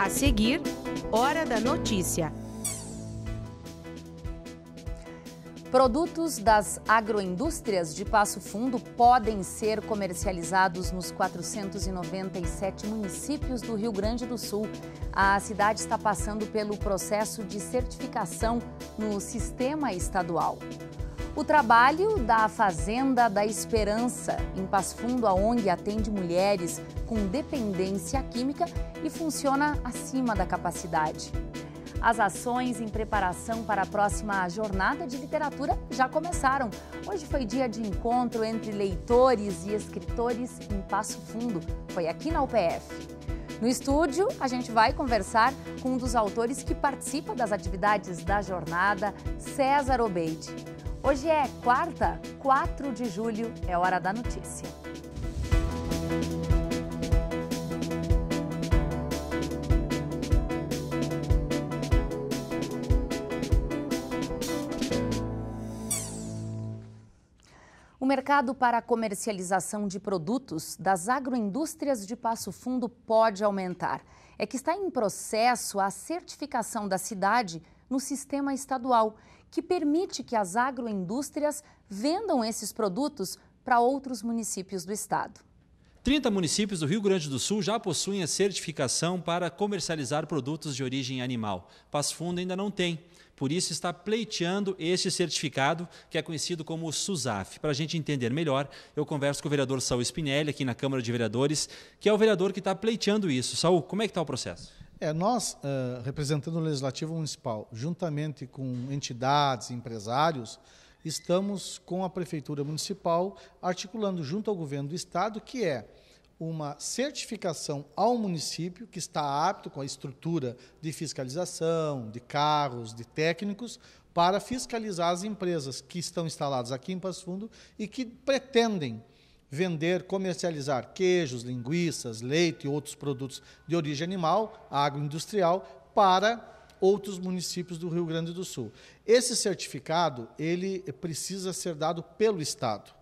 A seguir, Hora da Notícia. Produtos das agroindústrias de Passo Fundo podem ser comercializados nos 497 municípios do Rio Grande do Sul. A cidade está passando pelo processo de certificação no sistema estadual. O trabalho da Fazenda da Esperança, em Passo Fundo, a ONG atende mulheres com dependência química e funciona acima da capacidade. As ações em preparação para a próxima jornada de literatura já começaram. Hoje foi dia de encontro entre leitores e escritores em Passo Fundo. Foi aqui na UPF. No estúdio, a gente vai conversar com um dos autores que participa das atividades da jornada, César Obeide. Hoje é quarta, 4 de julho, é hora da notícia. O mercado para a comercialização de produtos das agroindústrias de Passo Fundo pode aumentar. É que está em processo a certificação da cidade no sistema estadual, que permite que as agroindústrias vendam esses produtos para outros municípios do estado. 30 municípios do Rio Grande do Sul já possuem a certificação para comercializar produtos de origem animal. Passo Fundo ainda não tem. Por isso está pleiteando este certificado, que é conhecido como SUSAF. Para a gente entender melhor, eu converso com o vereador Saul Spinelli, aqui na Câmara de Vereadores, que é o vereador que está pleiteando isso. Saul, como é que está o processo? Nós, representando o Legislativo Municipal, juntamente com entidades, empresários, estamos com a Prefeitura Municipal articulando junto ao Governo do Estado, que é uma certificação ao município que está apto com a estrutura de fiscalização, de carros, de técnicos, para fiscalizar as empresas que estão instaladas aqui em Passo Fundo e que pretendem vender, comercializar queijos, linguiças, leite e outros produtos de origem animal, agroindustrial, para outros municípios do Rio Grande do Sul. Esse certificado, ele precisa ser dado pelo Estado.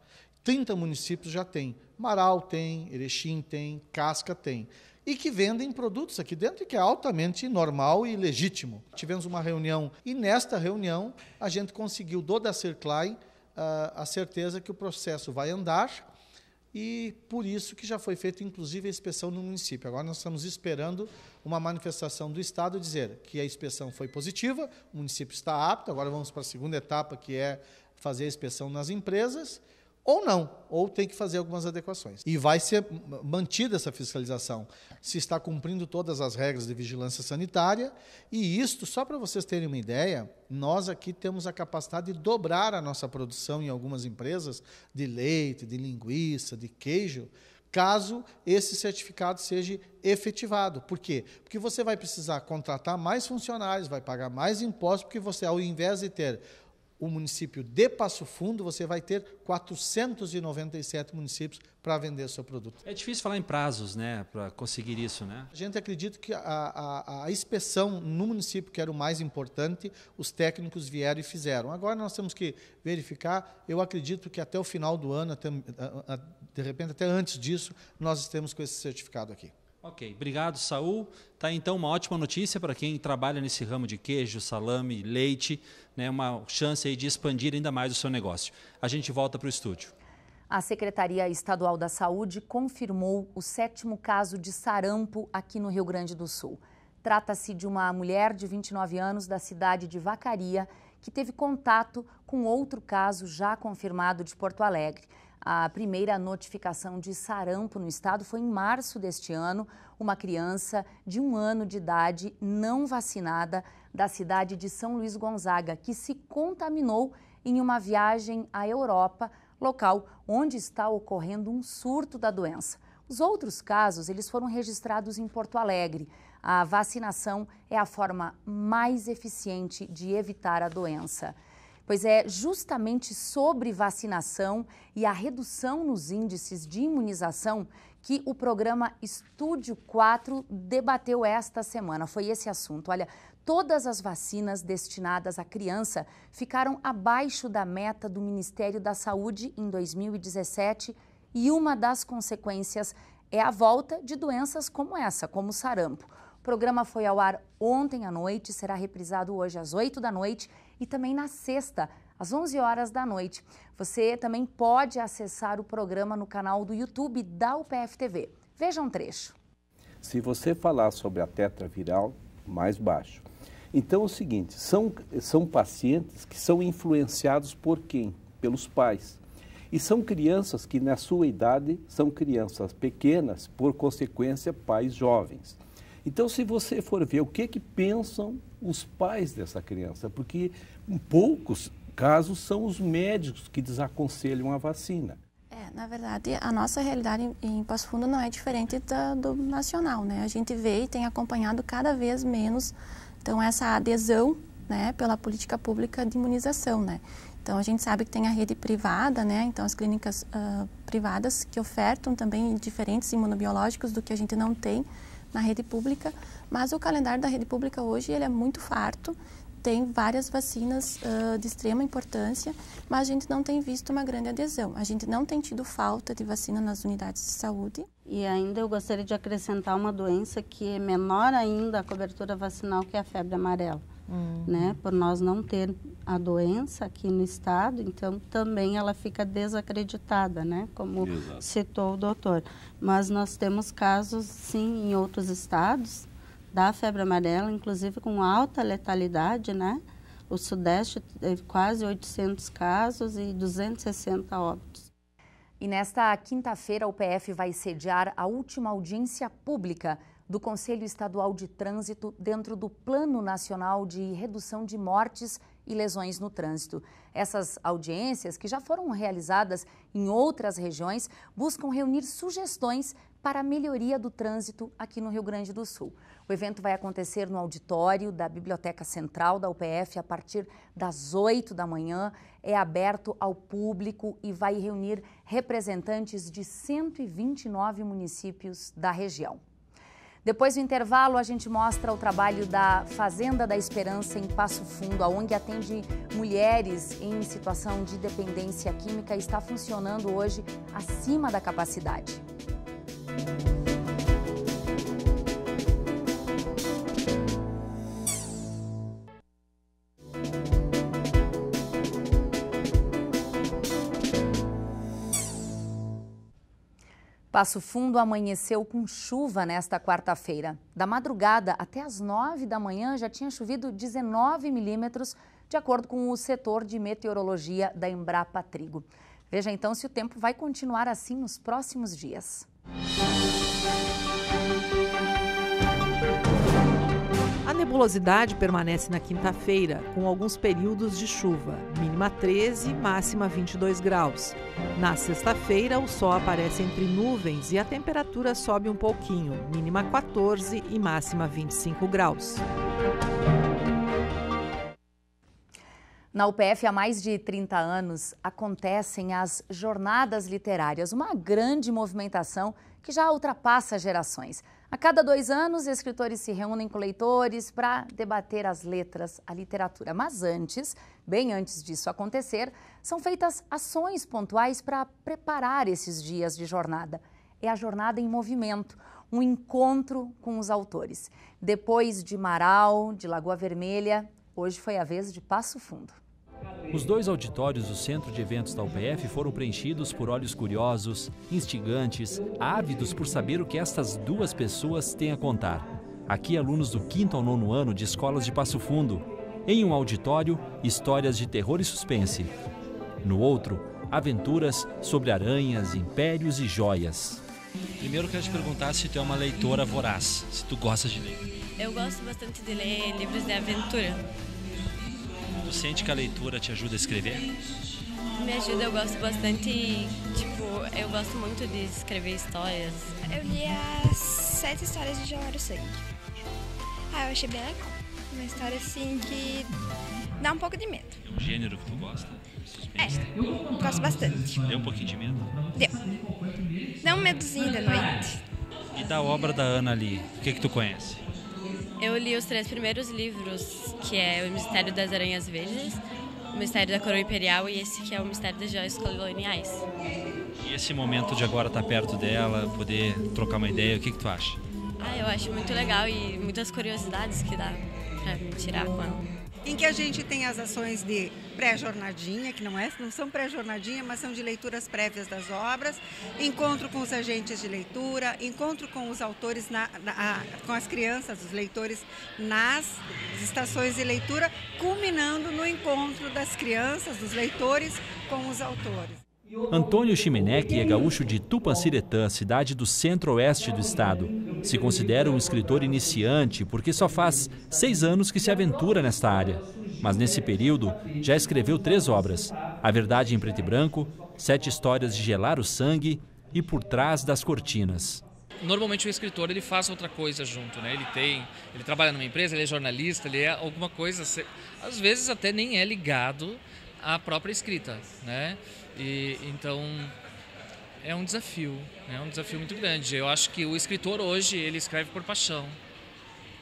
30 municípios já têm. Marau tem, Erechim tem, Casca tem. E que vendem produtos aqui dentro, que é altamente normal e legítimo. Tivemos uma reunião e nesta reunião a gente conseguiu do Dacer Klein a certeza que o processo vai andar e por isso que já foi feita inclusive a inspeção no município. Agora nós estamos esperando uma manifestação do Estado dizer que a inspeção foi positiva, o município está apto, agora vamos para a segunda etapa, que é fazer a inspeção nas empresas, ou não, ou tem que fazer algumas adequações. E vai ser mantida essa fiscalização, se está cumprindo todas as regras de vigilância sanitária, e isto, só para vocês terem uma ideia, nós aqui temos a capacidade de dobrar a nossa produção em algumas empresas de leite, de linguiça, de queijo, caso esse certificado seja efetivado. Por quê? Porque você vai precisar contratar mais funcionários, vai pagar mais impostos, porque você, ao invés de ter o município de Passo Fundo, você vai ter 497 municípios para vender seu produto. É difícil falar em prazos, né, para conseguir isso, né? A gente acredita que a inspeção no município, que era o mais importante, os técnicos vieram e fizeram. Agora nós temos que verificar, eu acredito que até o final do ano, de repente até antes disso, nós estamos com esse certificado aqui. Ok, obrigado, Saul. Tá então uma ótima notícia para quem trabalha nesse ramo de queijo, salame, leite, né, uma chance aí de expandir ainda mais o seu negócio. A gente volta para o estúdio. A Secretaria Estadual da Saúde confirmou o 7º caso de sarampo aqui no Rio Grande do Sul. Trata-se de uma mulher de 29 anos da cidade de Vacaria que teve contato com outro caso já confirmado de Porto Alegre. A primeira notificação de sarampo no estado foi em março deste ano. Uma criança de 1 ano de idade não vacinada da cidade de São Luís Gonzaga, que se contaminou em uma viagem à Europa, local onde está ocorrendo um surto da doença. Os outros casos, eles foram registrados em Porto Alegre. A vacinação é a forma mais eficiente de evitar a doença. Pois é justamente sobre vacinação e a redução nos índices de imunização que o programa Estúdio 4 debateu esta semana. Foi esse assunto. Olha, todas as vacinas destinadas à criança ficaram abaixo da meta do Ministério da Saúde em 2017 e uma das consequências é a volta de doenças como essa, como o sarampo. O programa foi ao ar ontem à noite, será reprisado hoje às 8 da noite e também na sexta, às 11 horas da noite. Você também pode acessar o programa no canal do YouTube da UPF TV. Veja um trecho. Se você falar sobre a tetraviral, mais baixo. Então é o seguinte, são pacientes que são influenciados por quem? Pelos pais. E são crianças que na sua idade são crianças pequenas, por consequência pais jovens. Então se você for ver o que pensam os pais dessa criança, porque em poucos casos são os médicos que desaconselham a vacina. Na verdade, a nossa realidade em Passo Fundo não é diferente do nacional, né? A gente vê e tem acompanhado cada vez menos, então, essa adesão, né, pela política pública de imunização, né? Então, a gente sabe que tem a rede privada, né? Então, as clínicas privadas que ofertam também diferentes imunobiológicos do que a gente não tem na rede pública, mas o calendário da rede pública hoje ele é muito farto. Tem várias vacinas de extrema importância, mas a gente não tem visto uma grande adesão. A gente não tem tido falta de vacina nas unidades de saúde. E ainda eu gostaria de acrescentar uma doença que é menor ainda a cobertura vacinal, que é a febre amarela. Né? Por nós não ter a doença aqui no estado, então também ela fica desacreditada, né? Como citou o doutor. Mas nós temos casos, sim, em outros estados, da febre amarela, inclusive com alta letalidade, né? O Sudeste teve quase 800 casos e 260 óbitos. E nesta quinta-feira, a UPF vai sediar a última audiência pública do Conselho Estadual de Trânsito dentro do Plano Nacional de Redução de Mortes e Lesões no Trânsito. Essas audiências, que já foram realizadas em outras regiões, buscam reunir sugestões para a melhoria do trânsito aqui no Rio Grande do Sul. O evento vai acontecer no auditório da Biblioteca Central da UPF a partir das 8 da manhã. É aberto ao público e vai reunir representantes de 129 municípios da região. Depois do intervalo, a gente mostra o trabalho da Fazenda da Esperança em Passo Fundo. A ONG atende mulheres em situação de dependência química e está funcionando hoje acima da capacidade. Passo Fundo amanheceu com chuva nesta quarta-feira. Da madrugada até as 9 da manhã já tinha chovido 19 milímetros, de acordo com o setor de meteorologia da Embrapa Trigo. Veja então se o tempo vai continuar assim nos próximos dias. A nebulosidade permanece na quinta-feira, com alguns períodos de chuva, mínima 13, máxima 22 graus. Na sexta-feira, o sol aparece entre nuvens e a temperatura sobe um pouquinho, mínima 14 e máxima 25 graus. Na UPF, há mais de 30 anos, acontecem as Jornadas Literárias, uma grande movimentação que já ultrapassa gerações. A cada 2 anos, escritores se reúnem com leitores para debater as letras, a literatura. Mas antes, bem antes disso acontecer, são feitas ações pontuais para preparar esses dias de jornada. É a Jornada em Movimento, um encontro com os autores. Depois de Marau, de Lagoa Vermelha, hoje foi a vez de Passo Fundo. Os 2 auditórios do Centro de Eventos da UPF foram preenchidos por olhos curiosos, instigantes, ávidos por saber o que estas 2 pessoas têm a contar. Aqui, alunos do 5º ao 9º ano de escolas de Passo Fundo. Em um auditório, histórias de terror e suspense. No outro, aventuras sobre aranhas, impérios e joias. Primeiro, eu quero te perguntar se tu é uma leitora voraz, se tu gostas de ler. Eu gosto bastante de ler livros de aventura. Tu sente que a leitura te ajuda a escrever? Me ajuda, eu gosto bastante, eu gosto muito de escrever histórias. Eu li as 7 histórias de Gelar o Sangue. Eu achei bem legal. Uma história assim que dá um pouco de medo. É um gênero que tu gosta? Suspense? Gosto bastante. Deu um pouquinho de medo? Deu. Dá um medozinho da noite. E da obra da Ana ali, o que tu conhece? Eu li os 3 primeiros livros, que é O Mistério das Aranhas Verdes, O Mistério da Coroa Imperial e esse que é O Mistério das Joias Coloniais. E esse momento de agora estar perto dela, poder trocar uma ideia, o que tu acha? Eu acho muito legal e muitas curiosidades que dá para me tirar com ela. Em que a gente tem as ações de pré-jornadinha, que não são pré-jornadinha, mas são de leituras prévias das obras, encontro com os agentes de leitura, encontro com os autores, com as crianças, os leitores nas estações de leitura, culminando no encontro das crianças, dos leitores, com os autores. Antônio Chimenec é gaúcho de Tupanciretã, cidade do centro-oeste do estado. Se considera um escritor iniciante porque só faz 6 anos que se aventura nesta área. Mas nesse período já escreveu 3 obras: A Verdade em Preto e Branco, 7 Histórias de Gelar o Sangue e Por Trás das Cortinas. Normalmente o escritor ele faz outra coisa junto, né? Ele trabalha numa empresa, ele é jornalista, ele é alguma coisa, às vezes até nem é ligado à própria escrita, né? Então é um desafio muito grande. Eu acho que o escritor hoje ele escreve por paixão,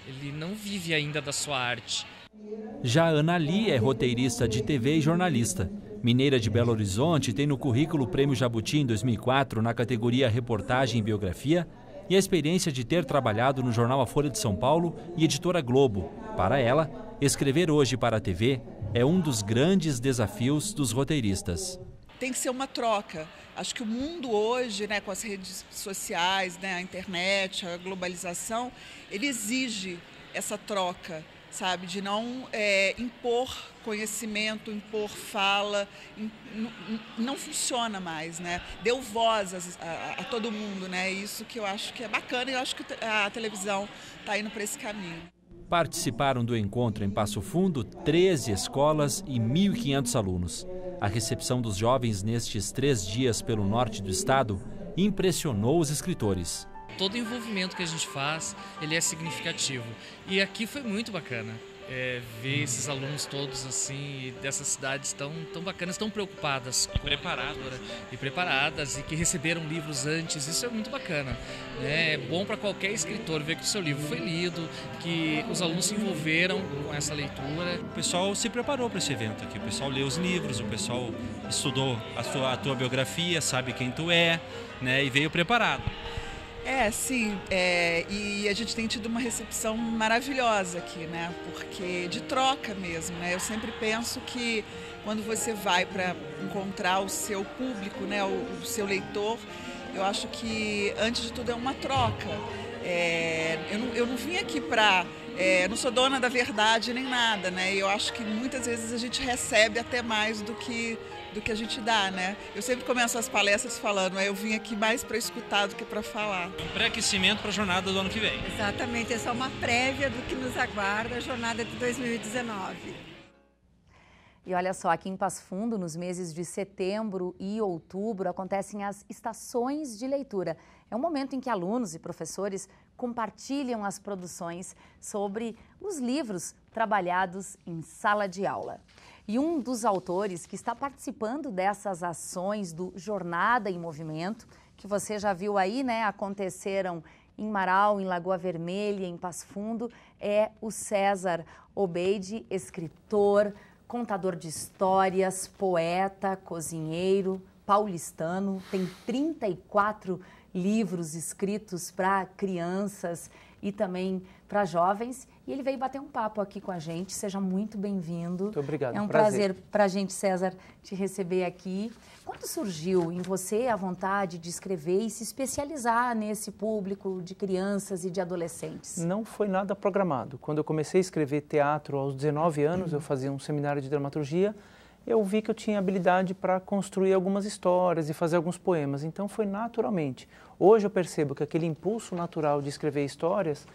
ele não vive ainda da sua arte. Já Ana Lee é roteirista de TV e jornalista. Mineira de Belo Horizonte, tem no currículo o Prêmio Jabuti em 2004 na categoria Reportagem e Biografia e a experiência de ter trabalhado no jornal A Folha de São Paulo e Editora Globo. Para ela, escrever hoje para a TV é um dos grandes desafios dos roteiristas. Tem que ser uma troca. Acho que o mundo hoje, né, com as redes sociais, né, a internet, a globalização, ele exige essa troca, sabe, de não impor conhecimento, impor fala, não funciona mais, né? Deu voz a todo mundo, né? Isso que eu acho que é bacana e eu acho que a televisão está indo para esse caminho. Participaram do encontro em Passo Fundo 13 escolas e 1.500 alunos. A recepção dos jovens nestes 3 dias pelo norte do estado impressionou os escritores. Todo o envolvimento que a gente faz, ele é significativo. E aqui foi muito bacana ver esses alunos todos assim, dessas cidades tão bacanas, tão preocupadas. Preparadas e que receberam livros antes, isso é muito bacana. É bom para qualquer escritor ver que o seu livro foi lido, que os alunos se envolveram com essa leitura. O pessoal se preparou para esse evento aqui, o pessoal leu os livros, o pessoal estudou a tua biografia, sabe quem tu é, né, e veio preparado. Sim, e a gente tem tido uma recepção maravilhosa aqui, né? Porque de troca mesmo, né? Eu sempre penso que quando você vai para encontrar o seu público, né? O seu leitor, eu acho que antes de tudo é uma troca. Eu não vim aqui para... não sou dona da verdade nem nada, né? Eu acho que muitas vezes a gente recebe até mais do que a gente dá, né? Eu sempre começo as palestras falando, eu vim aqui mais para escutar do que para falar. Um pré-aquecimento para a jornada do ano que vem. Exatamente, é só uma prévia do que nos aguarda a jornada de 2019. E olha só, aqui em Passo Fundo, nos meses de setembro e outubro, acontecem as estações de leitura. É um momento em que alunos e professores compartilham as produções sobre os livros trabalhados em sala de aula. E um dos autores que está participando dessas ações do Jornada em Movimento, que você já viu aí, né, aconteceram em Marau, em Lagoa Vermelha, em Passo Fundo, é o César Obeide, escritor, contador de histórias, poeta, cozinheiro, paulistano, tem 34 livros escritos para crianças e também para jovens. E ele veio bater um papo aqui com a gente. Seja muito bem-vindo. Muito obrigado. É um prazer para a gente, César, te receber aqui. Quando surgiu em você a vontade de escrever e se especializar nesse público de crianças e de adolescentes? Não foi nada programado. Quando eu comecei a escrever teatro aos 19 anos, eu fazia um seminário de dramaturgia, eu vi que eu tinha habilidade para construir algumas histórias e fazer alguns poemas. Então foi naturalmente. Hoje eu percebo que aquele impulso natural de escrever histórias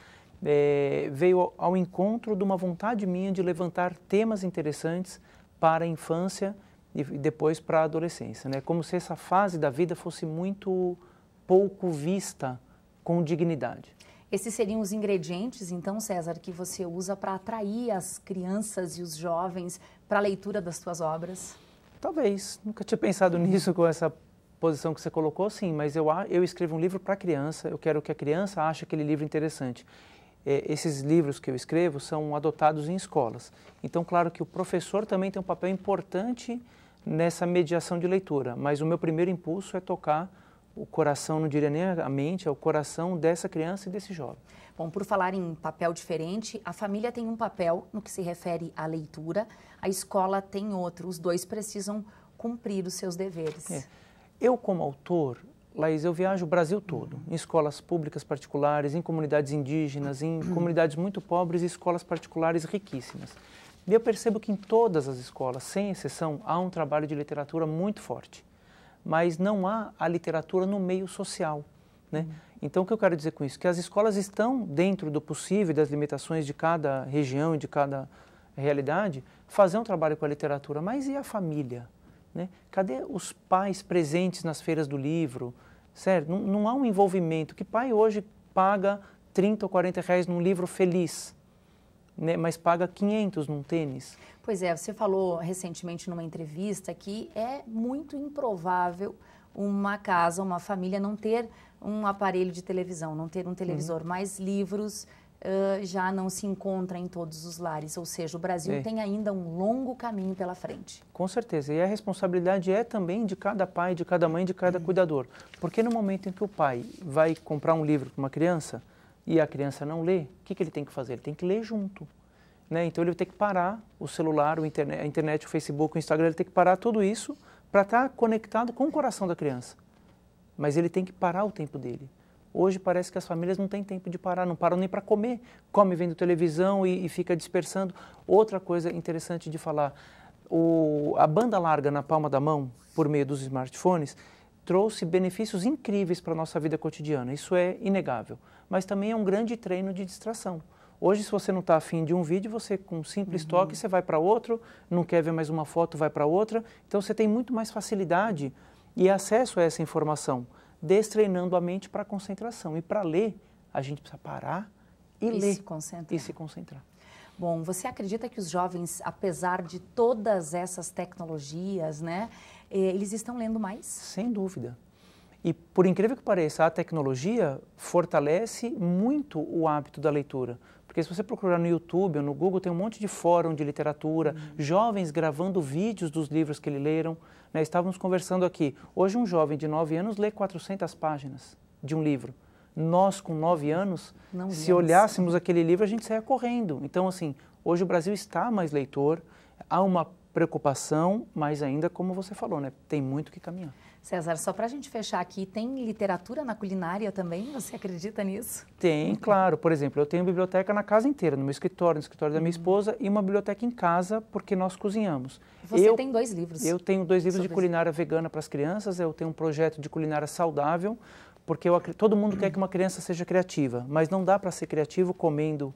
veio ao encontro de uma vontade minha de levantar temas interessantes para a infância e depois para a adolescência, né? Como se essa fase da vida fosse muito pouco vista com dignidade. Esses seriam os ingredientes, então, César, que você usa para atrair as crianças e os jovens para a leitura das suas obras? Talvez. Nunca tinha pensado nisso com essa posição que você colocou, sim. Mas eu escrevo um livro para a criança, eu quero que a criança ache aquele livro interessante. Esses livros que eu escrevo são adotados em escolas. Então, claro que o professor também tem um papel importante nessa mediação de leitura, mas o meu primeiro impulso é tocar o coração, não diria nem a mente, é o coração dessa criança e desse jovem. Bom, por falar em papel diferente, a família tem um papel no que se refere à leitura, a escola tem outro, os dois precisam cumprir os seus deveres. Eu, como autor, Laís, eu viajo o Brasil todo, em escolas públicas particulares, em comunidades indígenas, em comunidades muito pobres e escolas particulares riquíssimas. E eu percebo que em todas as escolas, sem exceção, há um trabalho de literatura muito forte, mas não há a literatura no meio social, né? Então, o que eu quero dizer com isso? Que as escolas estão dentro do possível, das limitações de cada região e de cada realidade, fazer um trabalho com a literatura, mas e a família? Né? Cadê os pais presentes nas feiras do livro? Certo? Não há um envolvimento. Que pai hoje paga 30 ou 40 reais num livro feliz, né? Mas paga 500 num tênis? Pois é, você falou recentemente numa entrevista que é muito improvável uma casa, uma família não ter um aparelho de televisão, não ter um televisor, mas livros já não se encontram em todos os lares, ou seja, o Brasil tem ainda um longo caminho pela frente. Com certeza, e a responsabilidade é também de cada pai, de cada mãe, de cada cuidador, porque no momento em que o pai vai comprar um livro para uma criança e a criança não lê, o que ele tem que fazer? Ele tem que ler junto. Né? Então ele tem que parar o celular, a internet, o Facebook, o Instagram, ele tem que parar tudo isso para estar conectado com o coração da criança. Mas ele tem que parar o tempo dele. Hoje parece que as famílias não têm tempo de parar, não param nem para comer, come vendo televisão e fica dispersando. Outra coisa interessante de falar, a banda larga na palma da mão, por meio dos smartphones, trouxe benefícios incríveis para a nossa vida cotidiana, isso é inegável. Mas também é um grande treino de distração. Hoje, se você não está afim de um vídeo, você com um simples toque, você vai para outro, não quer ver mais uma foto, vai para outra. Então, você tem muito mais facilidade e acesso a essa informação, destreinando a mente para a concentração. E para ler, a gente precisa parar e ler. E se concentrar. Bom, você acredita que os jovens, apesar de todas essas tecnologias, né, eles estão lendo mais? Sem dúvida. E, por incrível que pareça, a tecnologia fortalece muito o hábito da leitura. Porque se você procurar no YouTube ou no Google, tem um monte de fórum de literatura, jovens gravando vídeos dos livros que eles leram. Né? Estávamos conversando aqui. Hoje um jovem de 9 anos lê 400 páginas de um livro. Nós, com 9 anos, se olhássemos aquele livro, a gente saia correndo. Então, assim, hoje o Brasil está mais leitor, há uma preocupação, mas ainda, como você falou, né, tem muito que caminhar. César, só para a gente fechar aqui, tem literatura na culinária também? Você acredita nisso? Tem, claro. Por exemplo, eu tenho biblioteca na casa inteira, no meu escritório, no escritório da minha esposa, e uma biblioteca em casa, porque nós cozinhamos. Você tem 2 livros. Eu tenho 2 livros de culinária vegana para as crianças, eu tenho um projeto de culinária saudável, porque todo mundo quer que uma criança seja criativa, mas não dá para ser criativo comendo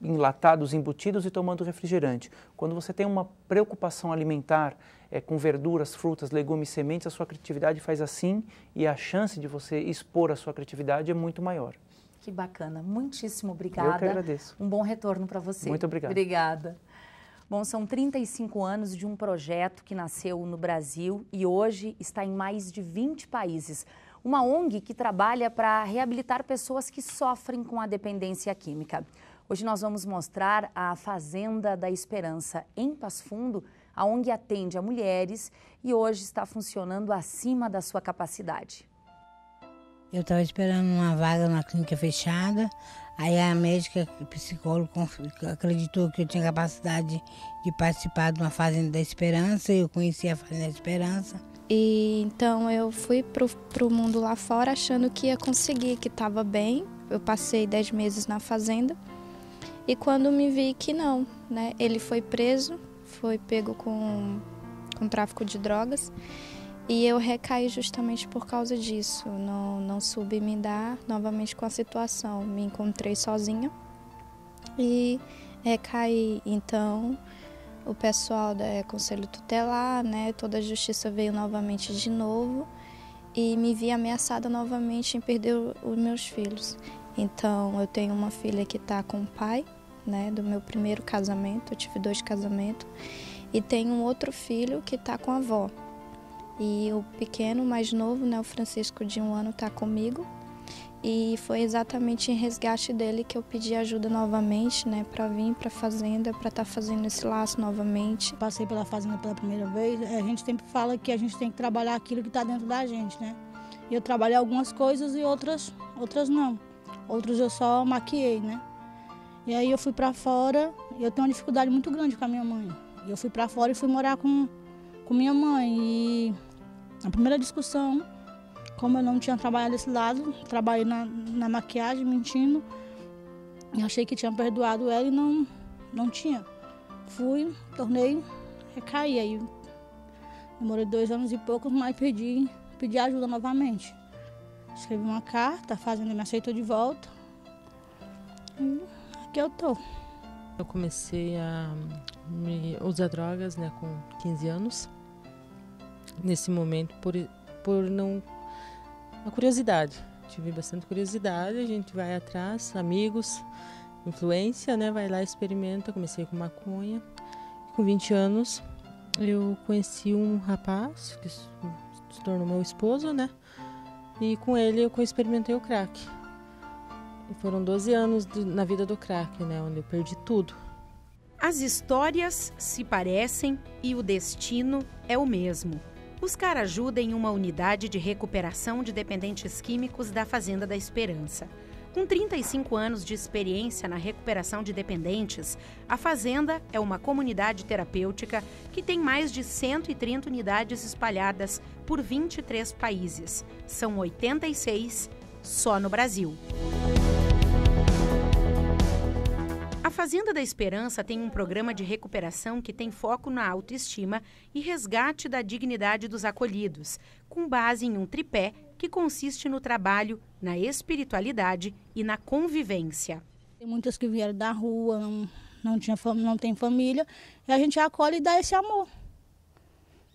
enlatados, embutidos e tomando refrigerante. Quando você tem uma preocupação alimentar com verduras, frutas, legumes, sementes, a sua criatividade faz assim e a chance de você expor a sua criatividade é muito maior. Que bacana. Muitíssimo obrigada. Eu que agradeço. Um bom retorno para você. Muito obrigado. Obrigada. Bom, são 35 anos de um projeto que nasceu no Brasil e hoje está em mais de 20 países. Uma ONG que trabalha para reabilitar pessoas que sofrem com a dependência química. Hoje nós vamos mostrar a Fazenda da Esperança, em Passo Fundo. A ONG atende a mulheres e hoje está funcionando acima da sua capacidade. Eu estava esperando uma vaga na clínica fechada, aí a médica, o psicólogo, acreditou que eu tinha capacidade de participar de uma Fazenda da Esperança, eu conheci a Fazenda da Esperança. E então eu fui pro mundo lá fora achando que ia conseguir, que estava bem. Eu passei 10 meses na fazenda e quando me vi que não, né? Ele foi preso, foi pego com tráfico de drogas e eu recaí justamente por causa disso. Não soube me dar novamente com a situação, me encontrei sozinha e recaí. Então o pessoal do Conselho Tutelar, né, toda a justiça veio novamente de novo e me vi ameaçada novamente em perder os meus filhos. Então eu tenho uma filha que está com o pai, né, do meu primeiro casamento, eu tive 2 casamentos, e tenho um outro filho que está com a avó. E o pequeno, mais novo, né, o Francisco, de 1 ano, está comigo. E foi exatamente em resgate dele que eu pedi ajuda novamente, né, para vir para a fazenda, para estar fazendo esse laço novamente. Passei pela fazenda pela primeira vez, a gente sempre fala que a gente tem que trabalhar aquilo que está dentro da gente, né? Eu trabalhei algumas coisas e outras não. Outras eu só maquiei, né? E aí eu fui para fora e eu tenho uma dificuldade muito grande com a minha mãe. Eu fui para fora e fui morar com minha mãe. E a primeira discussão, como eu não tinha trabalhado desse lado, trabalhei na maquiagem, mentindo. E achei que tinha perdoado ela e não tinha. Fui, tornei, recaí. Aí demorei 2 anos e pouco, mas pedi ajuda novamente. Escrevi uma carta, a fazenda me aceitou de volta. E aqui eu tô. Eu comecei a usar drogas, né, com 15 anos. Nesse momento, por não... A curiosidade. Tive bastante curiosidade, a gente vai atrás, amigos, influência, né, vai lá, experimenta. Comecei com maconha. Com 20 anos, eu conheci um rapaz que se tornou meu esposo, né? E com ele eu experimentei o crack. E foram 12 anos na vida do crack, né? Onde eu perdi tudo. As histórias se parecem e o destino é o mesmo. Buscar ajuda em uma unidade de recuperação de dependentes químicos da Fazenda da Esperança. Com 35 anos de experiência na recuperação de dependentes, a Fazenda é uma comunidade terapêutica que tem mais de 130 unidades espalhadas por 23 países. São 86 só no Brasil. A Fazenda da Esperança tem um programa de recuperação que tem foco na autoestima e resgate da dignidade dos acolhidos, com base em um tripé que consiste no trabalho, na espiritualidade e na convivência. Tem muitas que vieram da rua, não tem família, e a gente acolhe e dá esse amor.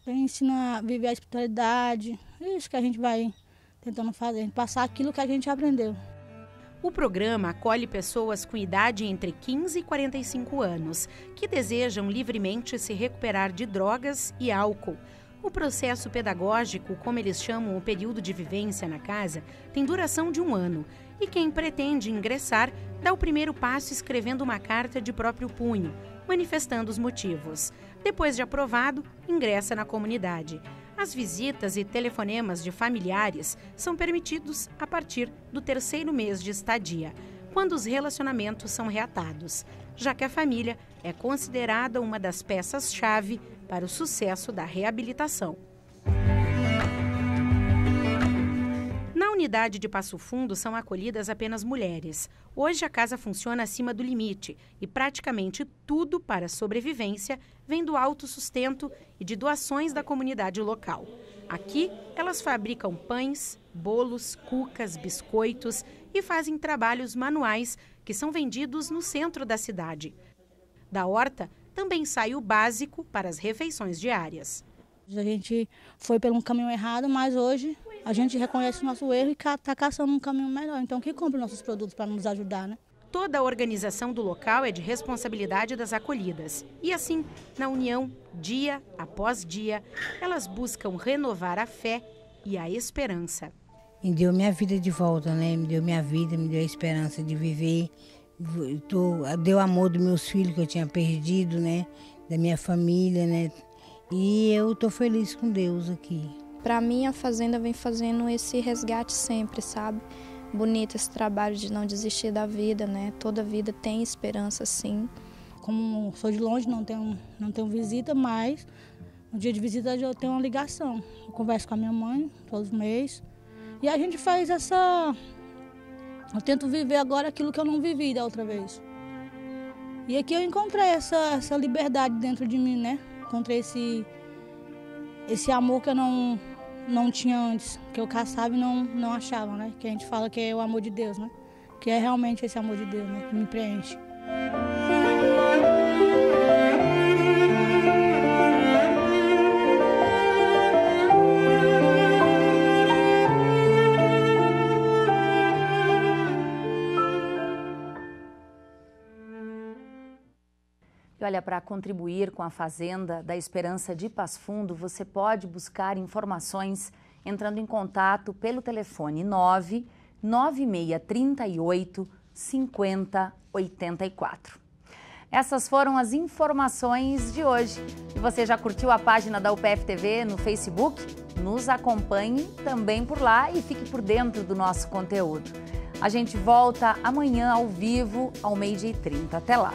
Ensina a viver a espiritualidade, é isso que a gente vai tentando fazer, passar aquilo que a gente aprendeu. O programa acolhe pessoas com idade entre 15 e 45 anos, que desejam livremente se recuperar de drogas e álcool. O processo pedagógico, como eles chamam o período de vivência na casa, tem duração de 1 ano. E quem pretende ingressar dá o primeiro passo escrevendo uma carta de próprio punho, manifestando os motivos. Depois de aprovado, ingressa na comunidade. As visitas e telefonemas de familiares são permitidos a partir do 3º mês de estadia, quando os relacionamentos são reatados, já que a família é considerada uma das peças-chave para o sucesso da reabilitação. Na unidade de Passo Fundo são acolhidas apenas mulheres. Hoje a casa funciona acima do limite e praticamente tudo para a sobrevivência vem do autossustento e de doações da comunidade local. Aqui elas fabricam pães, bolos, cucas, biscoitos e fazem trabalhos manuais que são vendidos no centro da cidade. Da horta também sai o básico para as refeições diárias. A gente foi por um caminho errado, mas hoje a gente reconhece o nosso erro e está caçando um caminho melhor. Então, que compre nossos produtos para nos ajudar, né? Toda a organização do local é de responsabilidade das acolhidas. E assim, na união, dia após dia, elas buscam renovar a fé e a esperança. Me deu minha vida de volta, né? Me deu minha vida, me deu a esperança de viver. Deu amor dos meus filhos que eu tinha perdido, né? Da minha família, né? E eu estou feliz com Deus aqui. Para mim, a Fazenda vem fazendo esse resgate sempre, sabe? Bonito esse trabalho de não desistir da vida, né? Toda vida tem esperança, sim. Como sou de longe, não tenho visita, mas no dia de visita eu tenho uma ligação. Eu converso com a minha mãe todos os meses. E a gente faz essa... Eu tento viver agora aquilo que eu não vivi da outra vez. E aqui eu encontrei essa liberdade dentro de mim, né? Encontrei esse amor que eu não tinha antes, que eu caçava e não achava, né? Que a gente fala que é o amor de Deus, né? Que é realmente esse amor de Deus, né? Que me preenche. E olha, para contribuir com a Fazenda da Esperança de Passo Fundo, você pode buscar informações entrando em contato pelo telefone 99638 5084. Essas foram as informações de hoje. E você já curtiu a página da UPF TV no Facebook? Nos acompanhe também por lá e fique por dentro do nosso conteúdo. A gente volta amanhã ao vivo, ao 12h30. Até lá!